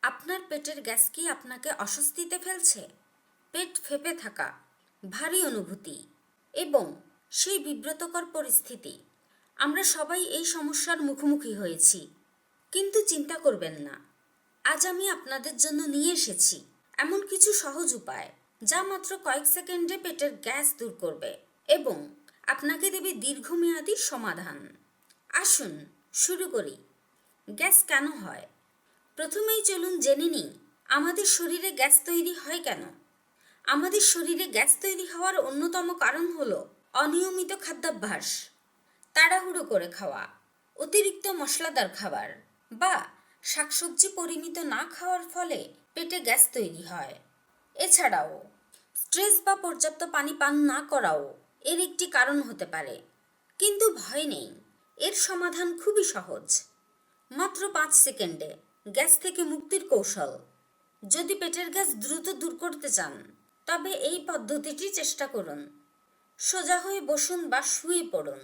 আপনার পেটের গ্যাস কি আপনাকে অস্বস্তিতে ফেলছে? পেট ফেঁপে থাকা, ভারী অনুভূতি এবং সেই বিব্রতকর পরিস্থিতি। আমরা সবাই এই সমস্যার মুখোমুখি হয়েছি। কিন্তু চিন্তা করবেন না, আজ আমি আপনাদের জন্য নিয়ে এসেছি এমন কিছু সহজ উপায় যা মাত্র কয়েক সেকেন্ডে পেটের গ্যাস দূর করবে এবং আপনাকে দেবে দীর্ঘমেয়াদী সমাধান। আসুন শুরু করি। গ্যাস কেন হয়? প্রথমেই চলুন জেনে নিই আমাদের শরীরে গ্যাস তৈরি হয় কেন। আমাদের শরীরে গ্যাস তৈরি হওয়ার অন্যতম কারণ হলো অনিয়মিত খাদ্যাভ্যাস, তাড়াহুড়ো করে খাওয়া, অতিরিক্ত মশলাদার খাবার বা শাকসবজি পরিমিত না খাওয়ার ফলে পেটে গ্যাস তৈরি হয়। এছাড়াও স্ট্রেস বা পর্যাপ্ত পানি পান না করাও এর একটি কারণ হতে পারে। কিন্তু ভয় নেই, এর সমাধান খুবই সহজ। মাত্র 5 সেকেন্ডে গ্যাস থেকে মুক্তির কৌশল। যদি পেটের গ্যাস দ্রুত দূর করতে চান তবে এই পদ্ধতিটি চেষ্টা করুন। সোজা হয়ে বসুন বা শুয়ে পড়ুন।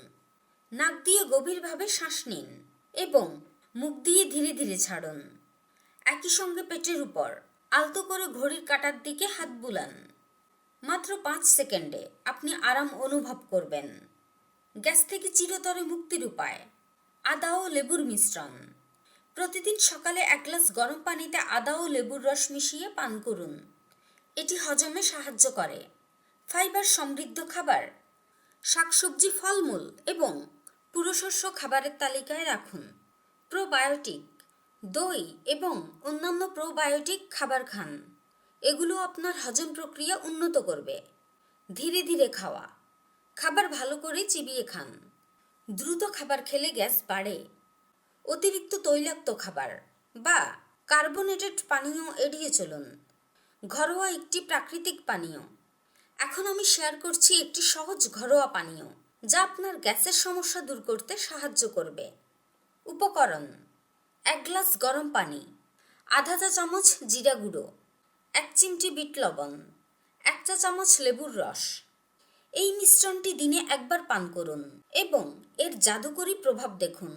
নাক দিয়ে গভীরভাবে শ্বাস নিন এবং মুখ দিয়ে ধীরে ধীরে ছাড়ুন। একই সঙ্গে পেটের উপর আলতো করে ঘড়ির কাঁটার দিকে হাত বুলান। মাত্র 5 সেকেন্ডে আপনি আরাম অনুভব করবেন। গ্যাস থেকে চিরতরে মুক্তির উপায়: আদা ও লেবুর মিশ্রণ। প্রতিদিন সকালে 1 গ্লাস গরম পানিতে আদা ও লেবুর রস মিশিয়ে পান করুন। এটি হজমে সাহায্য করে। ফাইবার সমৃদ্ধ খাবার, শাকসবজি, ফলমূল এবং পুরোশস্য খাবারের তালিকায় রাখুন। প্রোবায়োটিক, দই এবং অন্যান্য প্রোবায়োটিক খাবার খান। এগুলো আপনার হজম প্রক্রিয়া উন্নত করবে। ধীরে ধীরে খাওয়া, খাবার ভালো করে চিবিয়ে খান। দ্রুত খাবার খেলে গ্যাস বাড়ে। অতিরিক্ত তৈলাক্ত খাবার বা কার্বোনেটেড পানীয় এড়িয়ে চলুন। ঘরোয়া একটি প্রাকৃতিক পানীয়। এখন আমি শেয়ার করছি একটি সহজ ঘরোয়া পানীয় যা আপনার গ্যাসের সমস্যা দূর করতে সাহায্য করবে। উপকরণ: 1 গ্লাস গরম পানি, আধা চা চামচ জিরা গুঁড়ো, 1 চিমটি বিট লবণ, 1 চা চামচ লেবুর রস। এই মিশ্রণটি দিনে একবার পান করুন এবং এর জাদুকরী প্রভাব দেখুন।